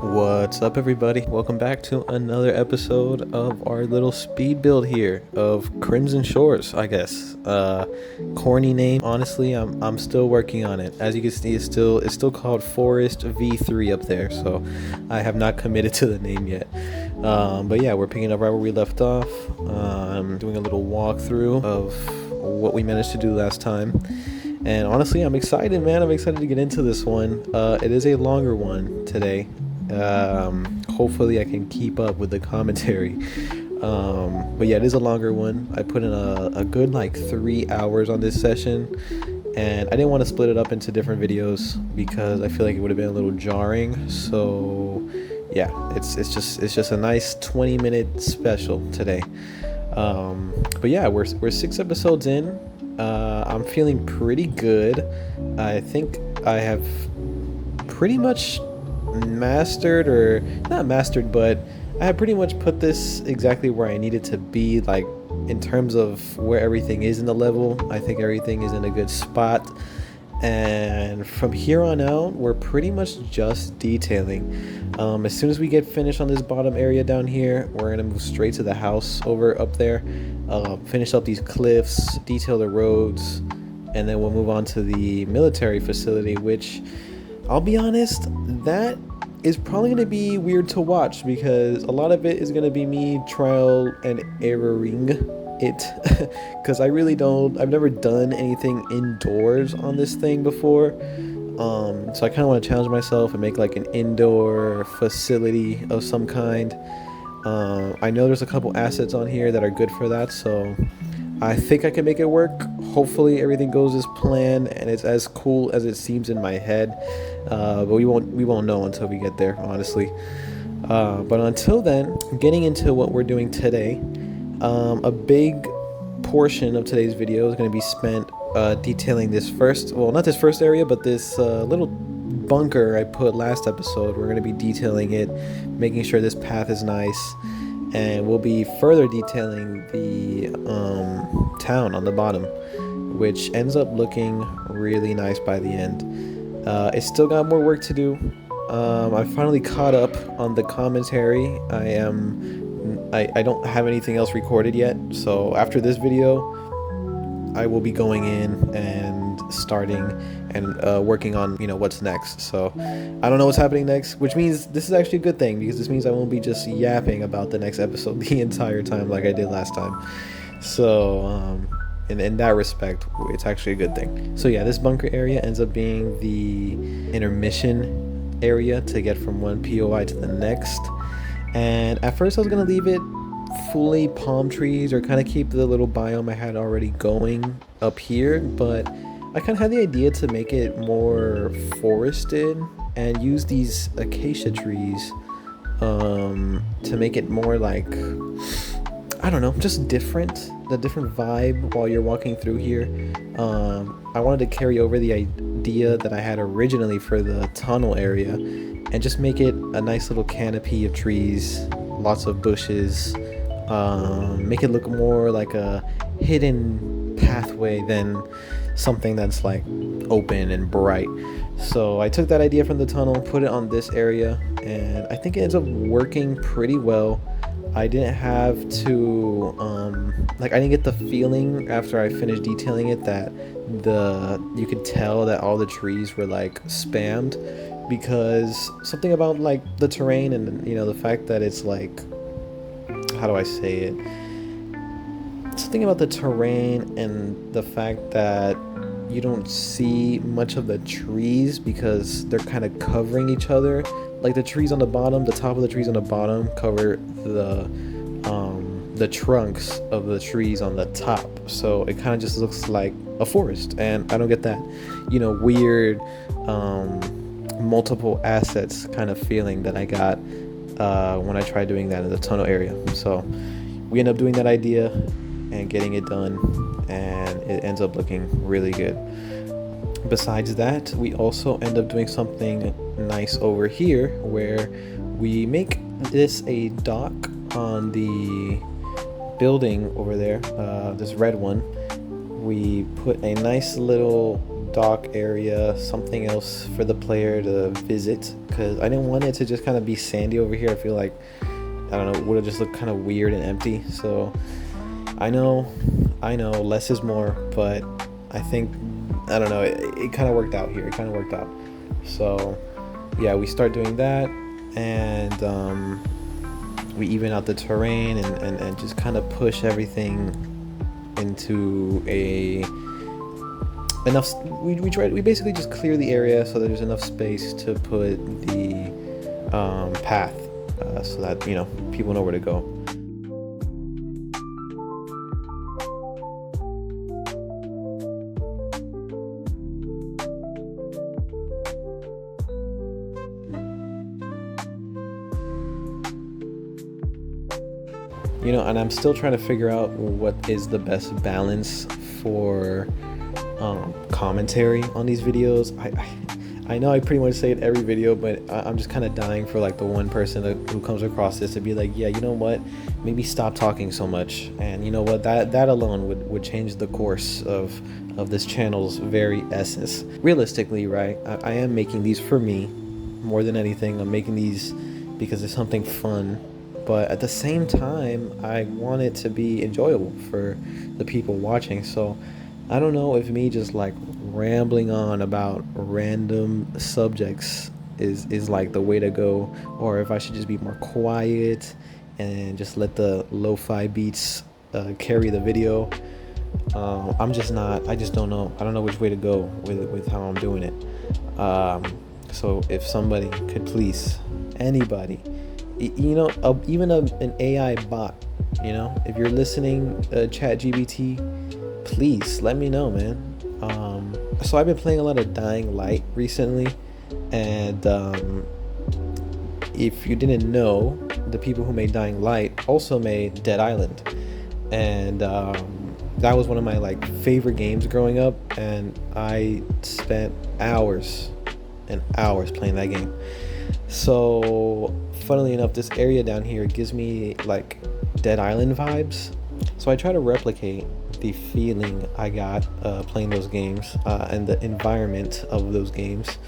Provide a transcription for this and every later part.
What's up, everybody? Welcome back to another episode of our little speed build here of Crimson Shores, I guess. Corny name. Honestly, I'm still working on it. As you can see, it's still called Forest V3 up there, so I have not committed to the name yet. But yeah, we're picking up right where we left off. I'm doing a little walkthrough of what we managed to do last time. And honestly, I'm excited, man. I'm excited to get into this one. It is a longer one today. Hopefully I can keep up with the commentary. But yeah, it is a longer one. I put in a good 3 hours on this session, and I didn't want to split it up into different videos because I feel like it would have been a little jarring. So yeah, it's just a nice 20-minute special today. But yeah, we're 6 episodes in. I'm feeling pretty good. I think I have pretty much mastered, or not mastered, but I have pretty much put this exactly where I need it to be, like in terms of where everything is in the level. I think everything is in a good spot, and from here on out we're pretty much just detailing. As soon as we get finished on this bottom area down here, we're gonna move straight to the house over up there, finish up these cliffs, detail the roads, and then we'll move on to the military facility, which I'll be honest, that is probably going to be weird to watch because a lot of it is going to be me trial and erroring it because I've never done anything indoors on this thing before. So I kind of want to challenge myself and make like an indoor facility of some kind. I know there's a couple assets on here that are good for that, so I think I can make it work. Hopefully everything goes as planned and it's as cool as it seems in my head. But we won't know until we get there, honestly. But until then, getting into what we're doing today, a big portion of today's video is going to be spent detailing this not this first area, but this little bunker I put last episode. We're going to be detailing it, making sure this path is nice. And we'll be further detailing the town on the bottom, which ends up looking really nice by the end. It's still got more work to do. I finally caught up on the commentary. I don't have anything else recorded yet, so after this video I will be going in and starting and working on what's next. So I don't know what's happening next, which means this is actually a good thing because this means I won't be just yapping about the next episode the entire time like I did last time. So in that respect, it's actually a good thing. So yeah, this bunker area ends up being the intermission area to get from one POI to the next. And at first I was gonna leave it fully palm trees or kind of keep the little biome I had already going up here, but I kind of had the idea to make it more forested and use these acacia trees to make it more like, I don't know, just different, the different vibe while you're walking through here. I wanted to carry over the idea that I had originally for the tunnel area and just make it a nice little canopy of trees, lots of bushes, make it look more like a hidden pathway than something that's like open and bright. So I took that idea from the tunnel, put it on this area, and I think it ends up working pretty well. I didn't have to I didn't get the feeling after I finished detailing it that you could tell that all the trees were like spammed, because something about like the terrain and the fact that it's like, how do I say it? Something about the terrain and the fact that you don't see much of the trees because they're kind of covering each other. Like the trees on the bottom, the top of the trees on the bottom cover the trunks of the trees on the top. So it kind of just looks like a forest, and I don't get that, weird multiple assets kind of feeling that I got when I tried doing that in the tunnel area. So we end up doing that idea and getting it done, and it ends up looking really good. Besides that, we also end up doing something nice over here where we make this a dock on the building over there, this red one. We put a nice little dock area, something else for the player to visit, because I didn't want it to just kind of be sandy over here. I feel like, I don't know, it would have just looked kind of weird and empty. So I know, less is more, but I think, I don't know, it kind of worked out here. It kind of worked out. So yeah, we start doing that, and we even out the terrain, and just kind of push everything into we basically just clear the area so that there's enough space to put the path, so that, you know, people know where to go. You know, and I'm still trying to figure out what is the best balance for commentary on these videos. I know I pretty much say it every video, but I'm just kind of dying for like the one person who comes across this to be like, yeah, you know what, maybe stop talking so much. And you know what, that alone would change the course of this channel's very essence. Realistically, right, I am making these for me more than anything. I'm making these because it's something fun, but at the same time I want it to be enjoyable for the people watching. So I don't know if me just like rambling on about random subjects is like the way to go, or if I should just be more quiet and just let the lo-fi beats carry the video. I just don't know. I don't know which way to go with how I'm doing it. So if somebody could please, anybody, you know, even an AI bot, you know, if you're listening, ChatGPT, please let me know, man. So I've been playing a lot of Dying Light recently, and if you didn't know, the people who made Dying Light also made Dead Island, and that was one of my like favorite games growing up, and I spent hours and hours playing that game. So funnily enough, this area down here gives me like Dead Island vibes, so I try to replicate the feeling I got playing those games, and the environment of those games,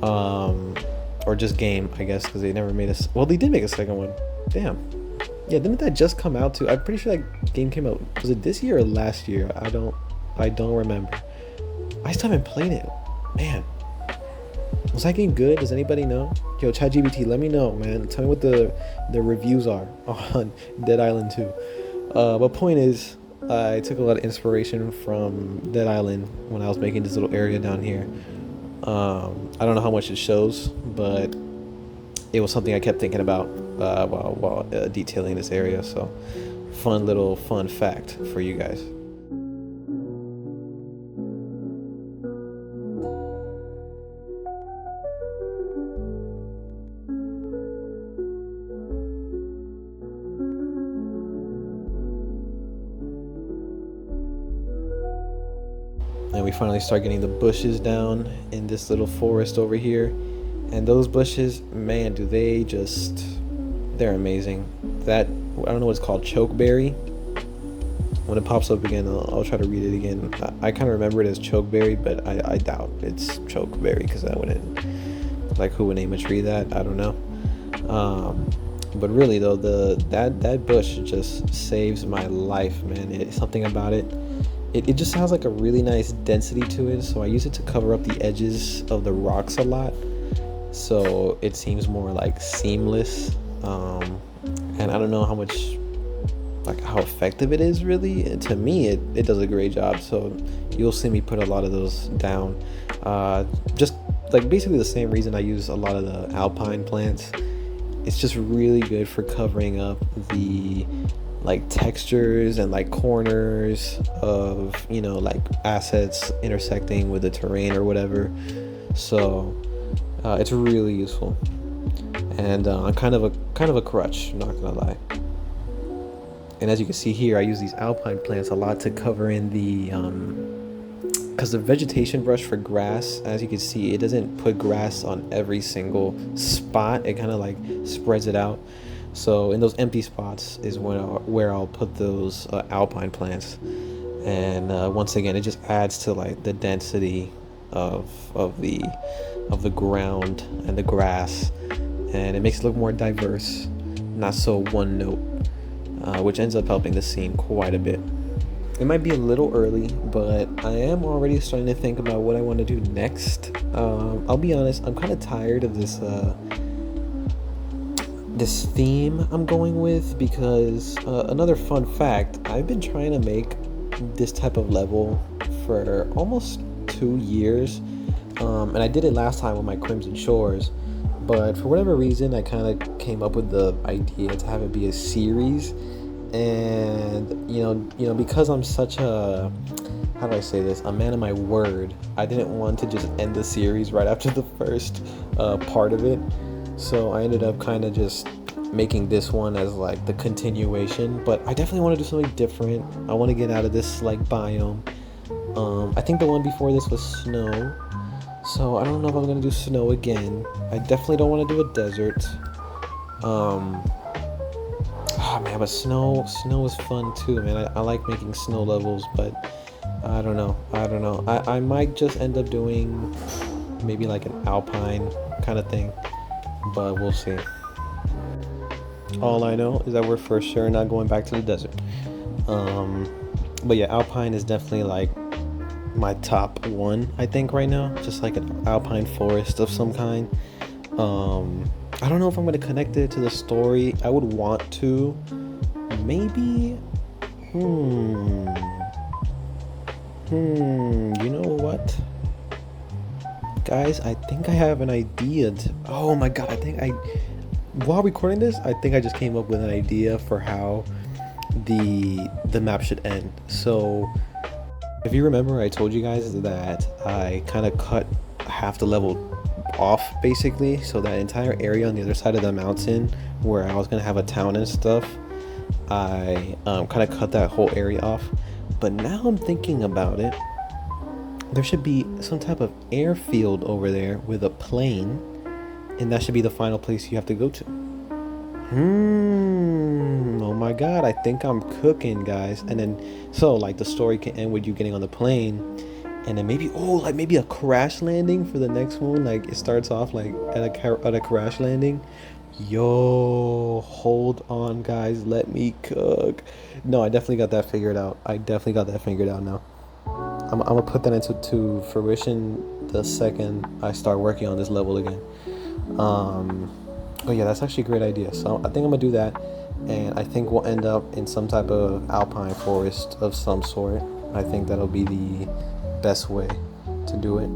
or just game, I guess, because they never made a well, they did make a second one. Damn, yeah, didn't that just come out too? I'm pretty sure that game came out, was it this year or last year? I don't remember. I still haven't played it, man. Was that game good? Does anybody know? Yo, ChatGPT, let me know, man. Tell me what the reviews are on Dead Island 2. But point is, I took a lot of inspiration from Dead Island when I was making this little area down here. I don't know how much it shows, but it was something I kept thinking about while detailing this area. So fun fact for you guys. And we finally start getting the bushes down in this little forest over here, and those bushes, man, they're amazing. That, I don't know what it's called, chokeberry. When it pops up again, I'll try to read it again. I kind of remember it as chokeberry, but I doubt it's chokeberry, because I wouldn't, like, who would name a tree that? I don't know. But really though, that bush just saves my life, man. It's something about it. It just has like a really nice density to it, so I use it to cover up the edges of the rocks a lot, so it seems more like seamless. And I don't know how effective it is really. And to me, it does a great job, so you'll see me put a lot of those down. Just like basically the same reason I use a lot of the alpine plants. It's just really good for covering up the like textures and like corners of, you know, like assets intersecting with the terrain or whatever. So it's really useful, and I'm kind of a crutch, not gonna lie. And as you can see here, I use these alpine plants a lot to cover in the because the vegetation brush for grass, as you can see, it doesn't put grass on every single spot. It kind of like spreads it out. So in those empty spots is where I'll put those alpine plants, and once again, it just adds to like the density of the ground and the grass, and it makes it look more diverse, not so one note, which ends up helping the scene quite a bit. It might be a little early, but I am already starting to think about what I want to do next. I'll be honest, I'm kind of tired of this theme I'm going with, because another fun fact, I've been trying to make this type of level for almost 2 years, and I did it last time with my Crimson Shores, but for whatever reason I kind of came up with the idea to have it be a series. And because I'm such a, how do I say this, a man of my word, I didn't want to just end the series right after the first part of it. So I ended up kind of just making this one as like the continuation, but I definitely want to do something different. I want to get out of this like biome. I think the one before this was snow, so I don't know if I'm gonna do snow again. I definitely don't want to do a desert. Oh man, but snow is fun too, man. I like making snow levels, but I don't know. I might just end up doing maybe like an alpine kind of thing, but we'll see. All I know is that we're for sure not going back to the desert. But yeah, alpine is definitely like my top one, I think, right now. Just like an alpine forest of some kind. I don't know if I'm going to connect it to the story. I would want to. Maybe. You know what? Guys, I think I have an idea. Oh my god, while recording this, I think I just came up with an idea for how the map should end. So, if you remember, I told you guys that I kind of cut half the level off, basically, so that entire area on the other side of the mountain where I was gonna have a town and stuff, I kind of cut that whole area off. But now I'm thinking about it, there should be some type of airfield over there with a plane, and that should be the final place you have to go to. Oh my god, I think I'm cooking, guys. And then so like the story can end with you getting on the plane, and then maybe maybe a crash landing for the next one. Like it starts off like at a crash landing. Yo, hold on, guys, let me cook. No, I definitely got that figured out. Now. I'm gonna put that into fruition the second I start working on this level again. But yeah, that's actually a great idea. So I think I'm gonna do that, and I think we'll end up in some type of alpine forest of some sort. I think that'll be the best way to do it.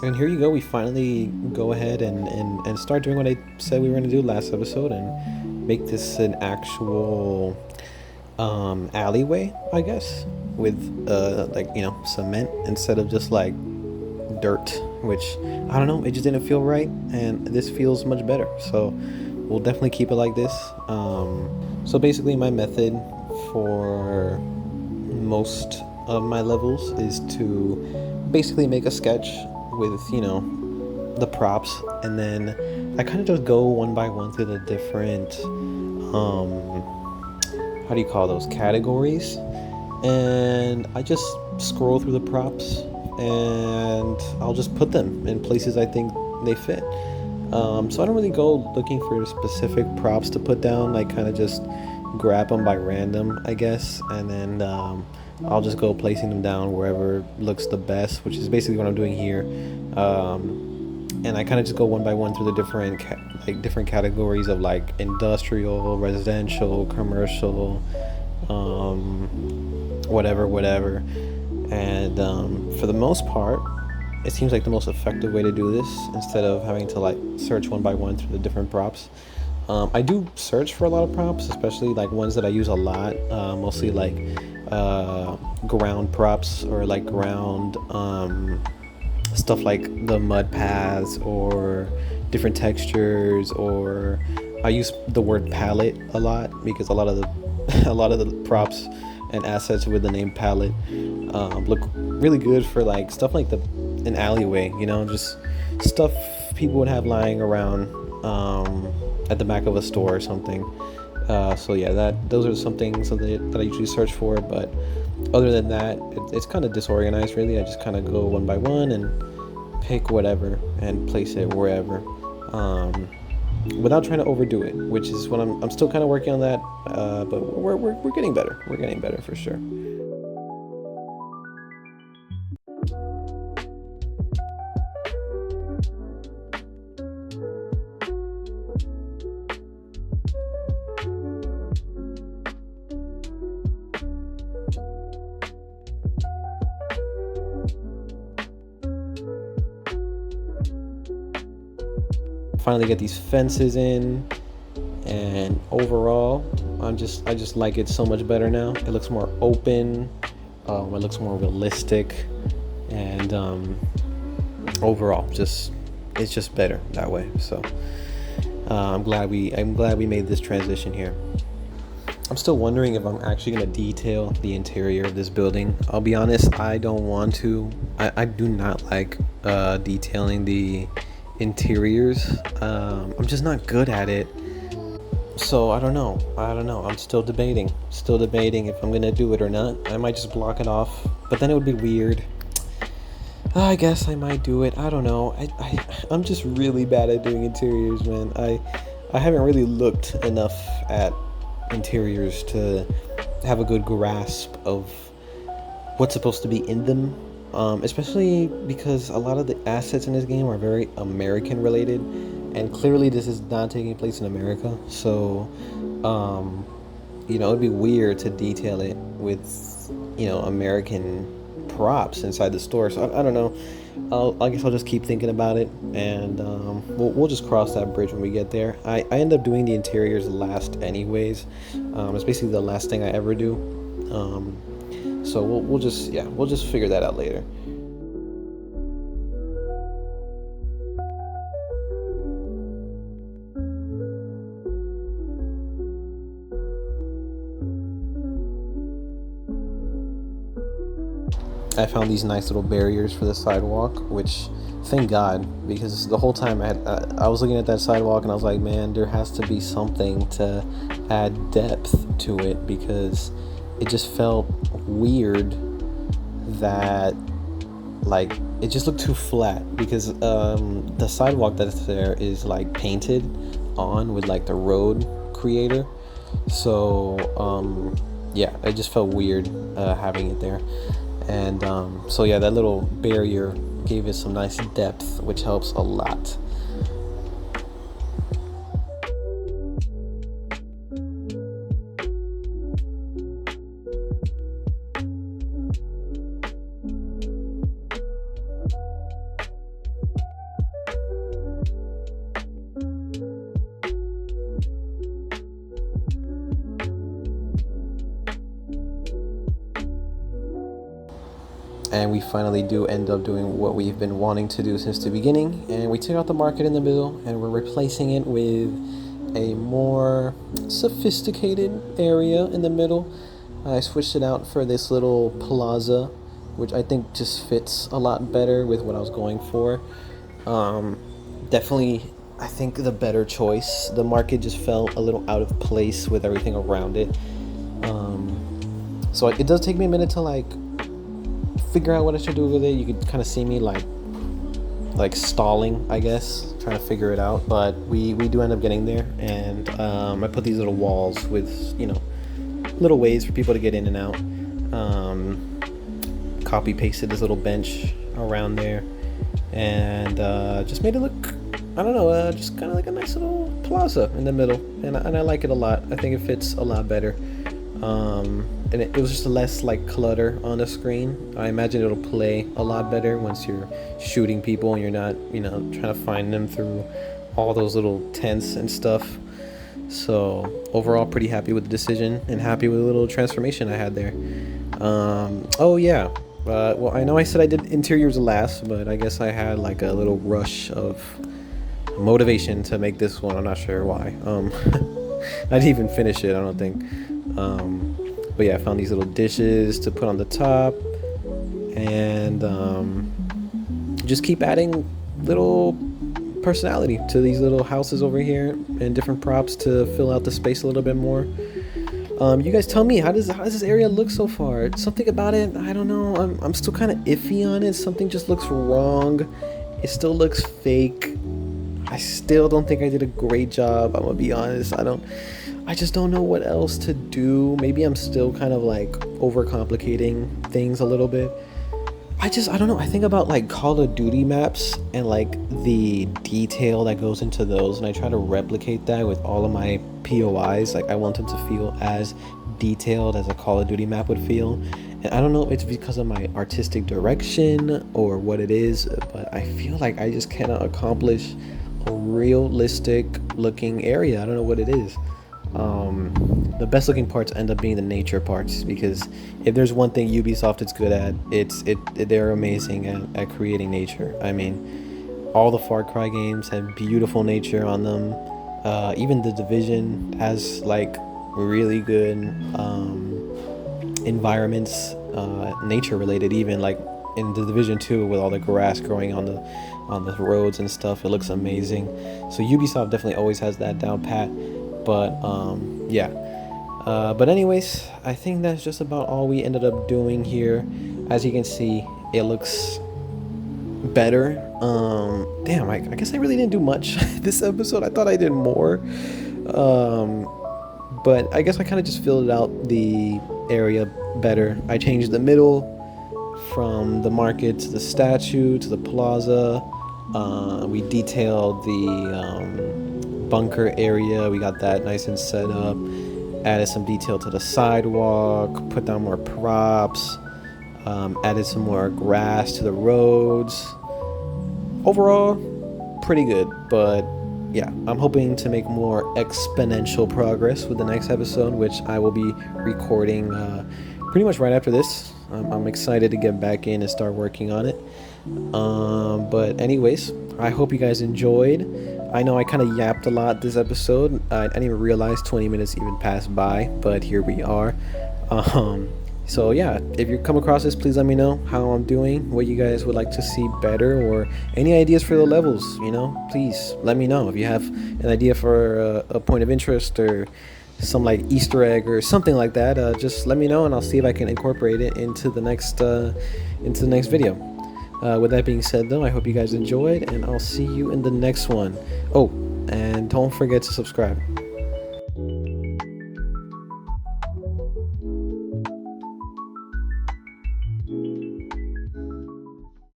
And here you go, we finally go ahead and start doing what I said we were going to do last episode, and make this an actual alleyway, I guess, with cement instead of just like dirt, which I don't know, it just didn't feel right, and this feels much better, so we'll definitely keep it like this. So basically my method for most of my levels is to basically make a sketch with, you know, the props, and then I kind of just go one by one through the different, how do you call those, categories, and I just scroll through the props and I'll just put them in places I think they fit. So I don't really go looking for specific props to put down. I kind of just grab them by random, I guess, and then I'll just go placing them down wherever looks the best, which is basically what I'm doing here. And I kind of just go one by one through the different different categories of like industrial, residential, commercial, whatever. And for the most part, it seems like the most effective way to do this, instead of having to like search one by one through the different props. I do search for a lot of props, especially like ones that I use a lot, mostly like ground props, or like ground stuff like the mud paths or different textures, or I use the word palette a lot, because a lot of the props and assets with the name palette look really good for like stuff like an alleyway, you know, just stuff people would have lying around at the back of a store or something. So yeah, those are some things that I usually search for, but other than that, it's kind of disorganized really. I just kind of go one by one and pick whatever and place it wherever, without trying to overdo it, which is what I'm still kind of working on that, but we're getting better. We're getting better for sure. Finally get these fences in, and overall I just like it so much better now. It looks more open, it looks more realistic, and overall it's just better that way. So I'm glad we made this transition here. I'm still wondering if I'm actually going to detail the interior of this building. I'll be honest, I don't want to. I do not like detailing the interiors. I'm just not good at it. So I don't know. I'm still debating if I'm gonna do it or not. I might just block it off, but then it would be weird. I guess I might do it. I don't know. I'm just really bad at doing interiors, man. I haven't really looked enough at interiors to have a good grasp of what's supposed to be in them. Especially because a lot of the assets in this game are very American related, and clearly this is not taking place in America. So, you know, it'd be weird to detail it with, you know, American props inside the store. So I don't know. I guess I'll just keep thinking about it, and we'll just cross that bridge when we get there. I end up doing the interiors last anyways. It's basically the last thing I ever do. So we'll just figure that out later. I found these nice little barriers for the sidewalk, which thank God, because the whole time I was looking at that sidewalk and I was like, man, there has to be something to add depth to it, because it just felt weird that like it just looked too flat, because the sidewalk that's there is like painted on with like the road creator. So yeah, it just felt weird having it there. And so yeah, that little barrier gave it some nice depth, which helps a lot. And we finally do end up doing what we've been wanting to do since the beginning, and we took out the market in the middle and we're replacing it with a more sophisticated area in the middle. I switched it out for this little plaza which I think just fits a lot better with what I was going for. Definitely, I think the better choice. The market just felt a little out of place with everything around it. So it does take me a minute to like figure out what I should do with it. You could kind of see me like stalling, I guess, trying to figure it out. But we do end up getting there, and I put these little walls with, you know, little ways for people to get in and out. Copy pasted this little bench around there, and just made it look, I don't know, just kind of like a nice little plaza in the middle, and I like it a lot. I think it fits a lot better. And it was just less like clutter on the screen. I imagine it'll play a lot better once you're shooting people and you're not, you know, trying to find them through all those little tents and stuff. So overall, pretty happy with the decision and happy with the little transformation I had there. Oh yeah. Well, I know I said I did interiors last, but I guess I had like a little rush of motivation to make this one. I'm not sure why. I didn't even finish it, I don't think. But yeah, I found these little dishes to put on the top, and just keep adding little personality to these little houses over here and different props to fill out the space a little bit more. You guys tell me, how does this area look so far? Something about it, I don't know. I'm still kind of iffy on it. Something just looks wrong. It still looks fake. I still don't think I did a great job. I'm gonna be honest. I just don't know what else to do. Maybe I'm still kind of like overcomplicating things a little bit. I don't know. I think about like Call of Duty maps and like the detail that goes into those, and I try to replicate that with all of my POIs. Like I want them to feel as detailed as a Call of Duty map would feel. And I don't know if it's because of my artistic direction or what it is, but I feel like I just cannot accomplish a realistic looking area. I don't know what it is. The best looking parts end up being the nature parts, because if there's one thing Ubisoft is good at, they're amazing at creating nature. I mean, all the Far Cry games have beautiful nature on them. Even the Division has like really good environments, nature related, even like in the Division 2 with all the grass growing on the roads and stuff. It looks amazing. So Ubisoft definitely always has that down pat. But yeah, but anyways, I think that's just about all we ended up doing here. As you can see, it looks better. Damn, I guess I really didn't do much this episode. I thought I did more, but I guess I kind of just filled out the area better. I changed the middle from the market to the statue to the plaza. We detailed the bunker area. We got that nice and set up. Added some detail to the sidewalk, put down more props, added some more grass to the roads. Overall, pretty good. But yeah, I'm hoping to make more exponential progress with the next episode, which I will be recording pretty much right after this. I'm excited to get back in and start working on it. But anyways, I hope you guys enjoyed. I know I kind of yapped a lot this episode. I didn't even realize 20 minutes even passed by, but here we are. So yeah, if you come across this, please let me know how I'm doing, what you guys would like to see better, or any ideas for the levels, you know, please let me know. If you have an idea for a point of interest or some like Easter egg or something like that, just let me know and I'll see if I can incorporate it into the next video. With that being said though, I hope you guys enjoyed, and I'll see you in the next one. Oh, and don't forget to subscribe.